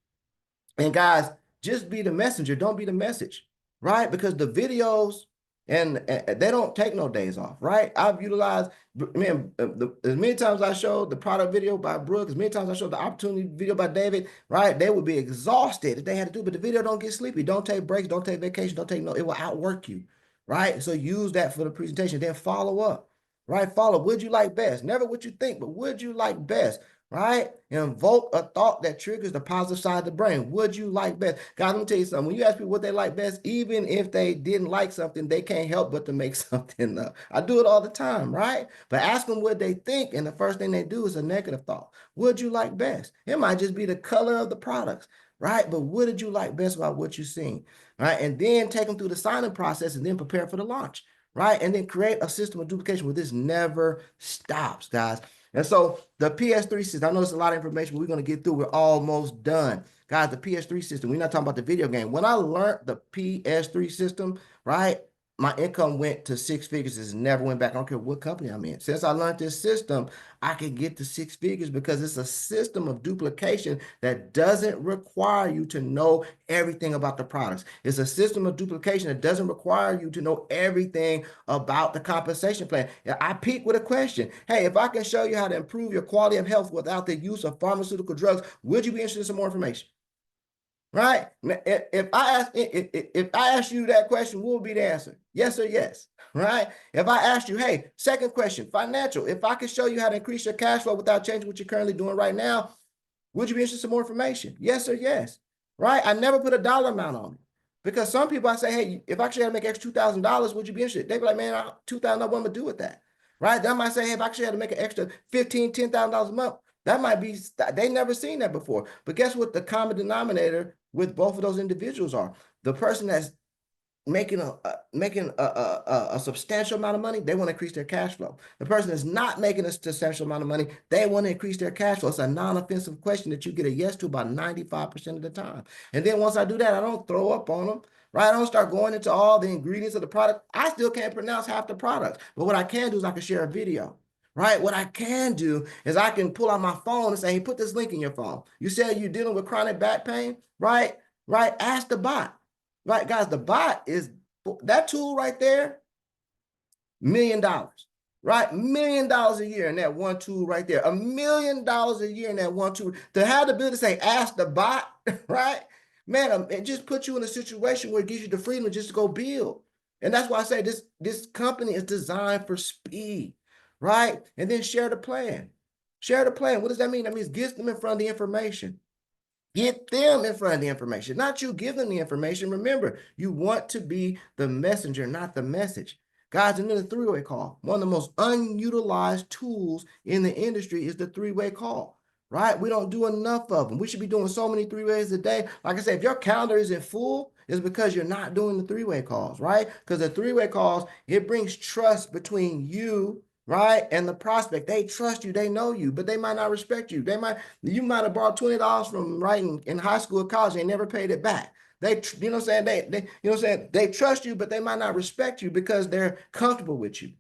And guys, just be the messenger, don't be the message, right? Because the videos, and they don't take no days off, right? I've utilized, man, as many times I showed the product video by Brooke, as many times I showed the opportunity video by David, right? They would be exhausted if they had to do, but the video don't get sleepy. Don't take breaks, don't take vacation, don't take it will outwork you, right? So use that for the presentation, then follow up, right? Follow, would you like best? Never what you think, but would you like best? Right? Invoke a thought that triggers the positive side of the brain. Would you like best? Guys, let me tell you something. When you ask people what they like best, even if they didn't like something, they can't help but to make something up. I do it all the time, right? But ask them what they think, and the first thing they do is a negative thought. Would you like best? It might just be the color of the products, right? But what did you like best about what you've seen, right? And then take them through the signing process and then prepare for the launch, right? And then create a system of duplication where this never stops, guys. And so the PS3 system, I know it's a lot of information, but we're going to get through. We're almost done. Guys, the PS3 system, we're not talking about the video game. When I learned the PS3 system, right, my income went to 6 figures. It's never went back. I don't care what company I'm in. Since I learned this system, I can get to 6 figures because it's a system of duplication that doesn't require you to know everything about the products. It's a system of duplication that doesn't require you to know everything about the compensation plan. I peek with a question. Hey, if I can show you how to improve your quality of health without the use of pharmaceutical drugs, would you be interested in some more information? Right? If I ask you that question, what would be the answer? Yes or yes, right? If I asked you, hey, second question, financial, if I could show you how to increase your cash flow without changing what you're currently doing right now, would you be interested in more information? Yes or yes, right? I never put a dollar amount on it because some people I say, hey, if I actually had to make extra $2,000, would you be interested? They'd be like, man, $2,000, what am I gonna do with that? Right? They might say, hey, if I actually had to make an extra $15,000, $10,000 a month, that might be, they never seen that before. But guess what the common denominator with both of those individuals are? The person that's making a substantial amount of money, they want to increase their cash flow. The person that's not making a substantial amount of money, they want to increase their cash flow. It's a non-offensive question that you get a yes to about 95% of the time. And then once I do that, I don't throw up on them. Right? I don't start going into all the ingredients of the product. I still can't pronounce half the products. But what I can do is I can share a video. Right? What I can do is I can pull out my phone and say, hey, put this link in your phone. You said you're dealing with chronic back pain, right? Right? Ask the bot. right? Guys, the bot is that tool right there, $1 million, right? $1 million a year in that one tool right there. $1 million a year in that one tool. To have the ability to say, ask the bot, right? Man, it just puts you in a situation where it gives you the freedom just to go build. And that's why I say this company is designed for speed, right? And then share the plan. Share the plan. What does that mean? That means get them in front of the information. Get them in front of the information, not you give them the information. Remember, you want to be the messenger, not the message. Guys, and then the three-way call. One of the most unutilized tools in the industry is the three-way call, right? We don't do enough of them. We should be doing so many three-ways a day. Like I said, if your calendar isn't full, it's because you're not doing the three-way calls, right? Because the three-way calls, it brings trust between you, right, and the prospect. They trust you, they know you, but they might not respect you. You might have borrowed $20 from writing in high school or college and never paid it back. You know what I'm saying? They you know what I'm saying? They trust you, but they might not respect you because they're comfortable with you,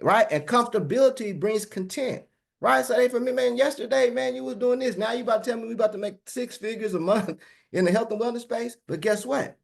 right? And comfortability brings content, right? So they for me, man, yesterday, man, you was doing this. Now you about to tell me we about to make 6 figures a month in the health and wellness space. But guess what?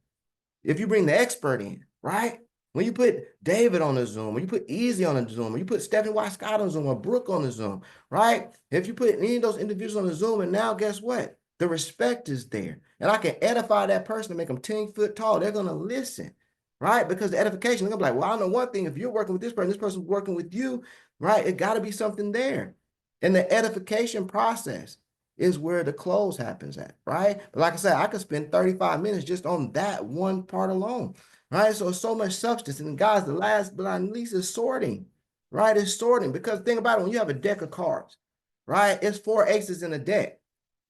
If you bring the expert in, right? When you put David on the Zoom, when you put Easy on the Zoom, when you put Stephanie White Scott on the Zoom or Brooke on the Zoom, right? If you put any of those individuals on the Zoom, and now guess what? The respect is there. And I can edify that person and make them 10 foot tall. They're going to listen, right? Because the edification, they're going to be like, well, I know one thing. If you're working with this person's working with you, right? It got to be something there. And the edification process is where the close happens at, right? But like I said, I could spend 35 minutes just on that one part alone, right? So it's so much substance. And guys, the last but not least is sorting, right? It's sorting, because think about it, when you have a deck of cards, right? It's 4 aces in a deck.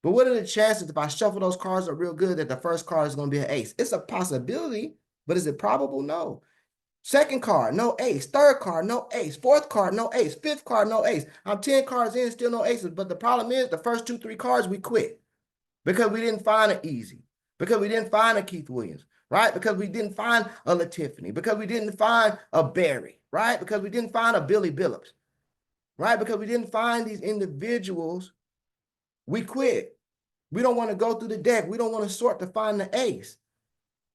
But what are the chances if I shuffle those cards up real good that the first card is going to be an ace? It's a possibility, but is it probable? No. Second card, no ace. Third card, no ace. Fourth card, no ace. Fifth card, no ace. I'm 10 cards in, still no aces. But the problem is the first 2, 3 cards we quit because we didn't find an Easy, because we didn't find a Keith Williams, right? Because we didn't find a LaTiffany, because we didn't find a Barry, right? Because we didn't find a Billy Billups, right? Because we didn't find these individuals, we quit. We don't want to go through the deck. We don't want to sort to find the ace,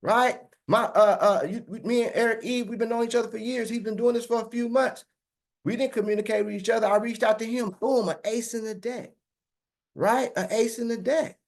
right? Me and Eric Eve, we've been knowing each other for years. He's been doing this for a few months. We didn't communicate with each other. I reached out to him. Boom, an ace in the deck, right? An ace in the deck.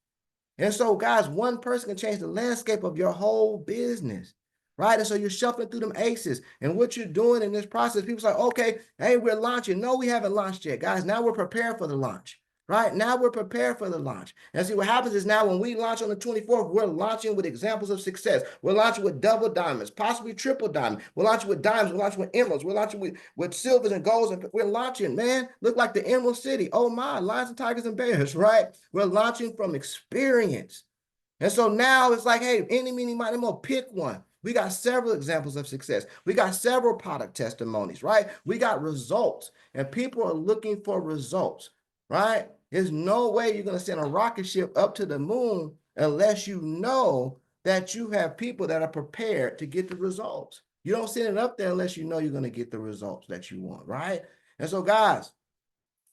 And so, guys, one person can change the landscape of your whole business, right? And so you're shuffling through them aces. And what you're doing in this process, people say, okay, hey, we're launching. No, we haven't launched yet, guys. Now we're preparing for the launch. Right now, we're prepared for the launch. And see what happens is now when we launch on the 24th, we're launching with examples of success. We're launching with double diamonds, possibly triple diamond. We're launching with diamonds. We're launching with emeralds. We're launching with silvers and golds. And we're launching, man, look like the Emerald City. Oh my, lions and tigers and bears, right? We're launching from experience. And so now it's like, hey, any, meeny, miny, mo, pick one. We got several examples of success. We got several product testimonies, right? We got results, and people are looking for results, right? There's no way you're going to send a rocket ship up to the moon unless you know that you have people that are prepared to get the results. You don't send it up there unless you know you're going to get the results that you want, right? And so, guys,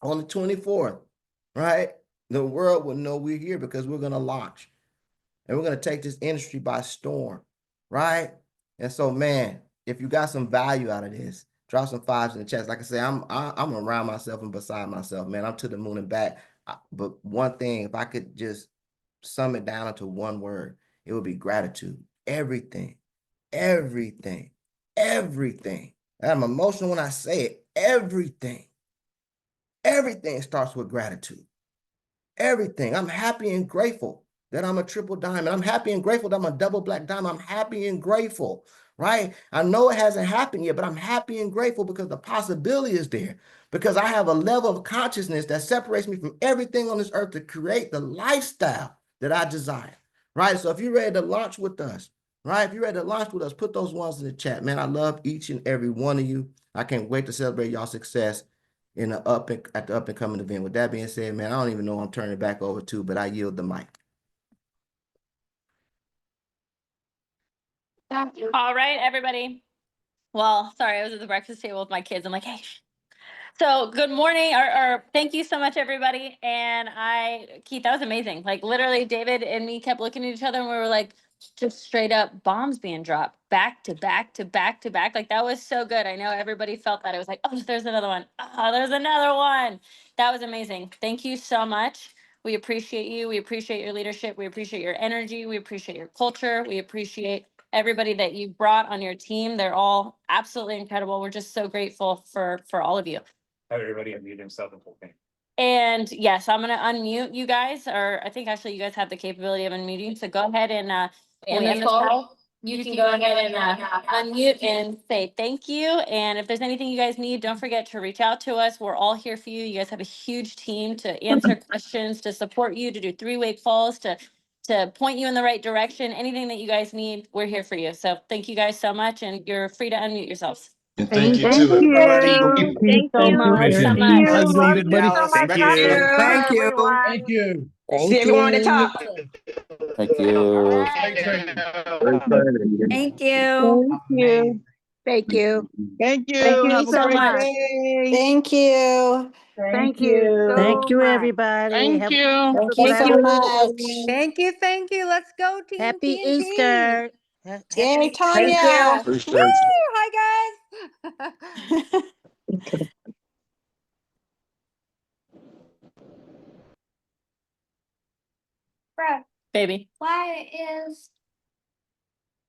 on the 24th, right, the world will know we're here because we're going to launch. And we're going to take this industry by storm, right? And so, man, if you got some value out of this, drop some 5s in the chat. Like I say, I'm around myself and beside myself, man. I'm to the moon and back. But one thing, if I could just sum it down into one word, it would be gratitude. Everything, everything, everything. I'm emotional when I say it. Everything starts with gratitude. Everything. I'm happy and grateful that I'm a triple diamond. I'm happy and grateful that I'm a double black diamond. I'm happy and grateful, right? I know it hasn't happened yet, but I'm happy and grateful because the possibility is there, because I have a level of consciousness that separates me from everything on this earth to create the lifestyle that I desire, right? So if you're ready to launch with us, right? If you're ready to launch with us, put those ones in the chat, man. I love each and every one of you. I can't wait to celebrate y'all success at the up and coming event. With that being said, man, I don't even know who I'm turning it back over to, but I yield the mic. All right, everybody. Well, sorry, I was at the breakfast table with my kids. I'm like, hey. So good morning, or thank you so much, everybody. And Keith, that was amazing. Like literally, David and me kept looking at each other and we were like, just straight up bombs being dropped back to back to back to back. Like that was so good. I know everybody felt that. It was like, oh, there's another one. Oh, there's another one. That was amazing. Thank you so much. We appreciate you. We appreciate your leadership. We appreciate your energy. We appreciate your culture. We appreciate everybody that you brought on your team. They're all absolutely incredible. We're just so grateful for all of you. Have everybody unmute themselves and whole thing. And yes, I'm gonna unmute you guys, or I think actually you guys have the capability of unmuting. So go ahead and in this call, you can go ahead and unmute and say thank you. And if there's anything you guys need, don't forget to reach out to us. We're all here for you. You guys have a huge team to answer questions, to support you, to do three-way calls, to point you in the right direction. Anything that you guys need, we're here for you. So thank you guys so much, and you're free to unmute yourselves. And thank you Thank too, everybody. you. Thank so you. much. So Thank much. you. How you doing, Love everybody? you so much. Thank Love you. you. Thank you. Everyone. Thank you. See everyone at the top. Thank you. Thank Thank you. you. Thank you. Thank you. Thank you Have a so great much. day. Thank you. Thank you. Thank you, everybody. Thank you. Thank you so much. Thank you. Thank you. Let's go, Team Happy TNT. Easter. Yay, Thank Tanya. you. Woo! Hi, guys. Baby. Why is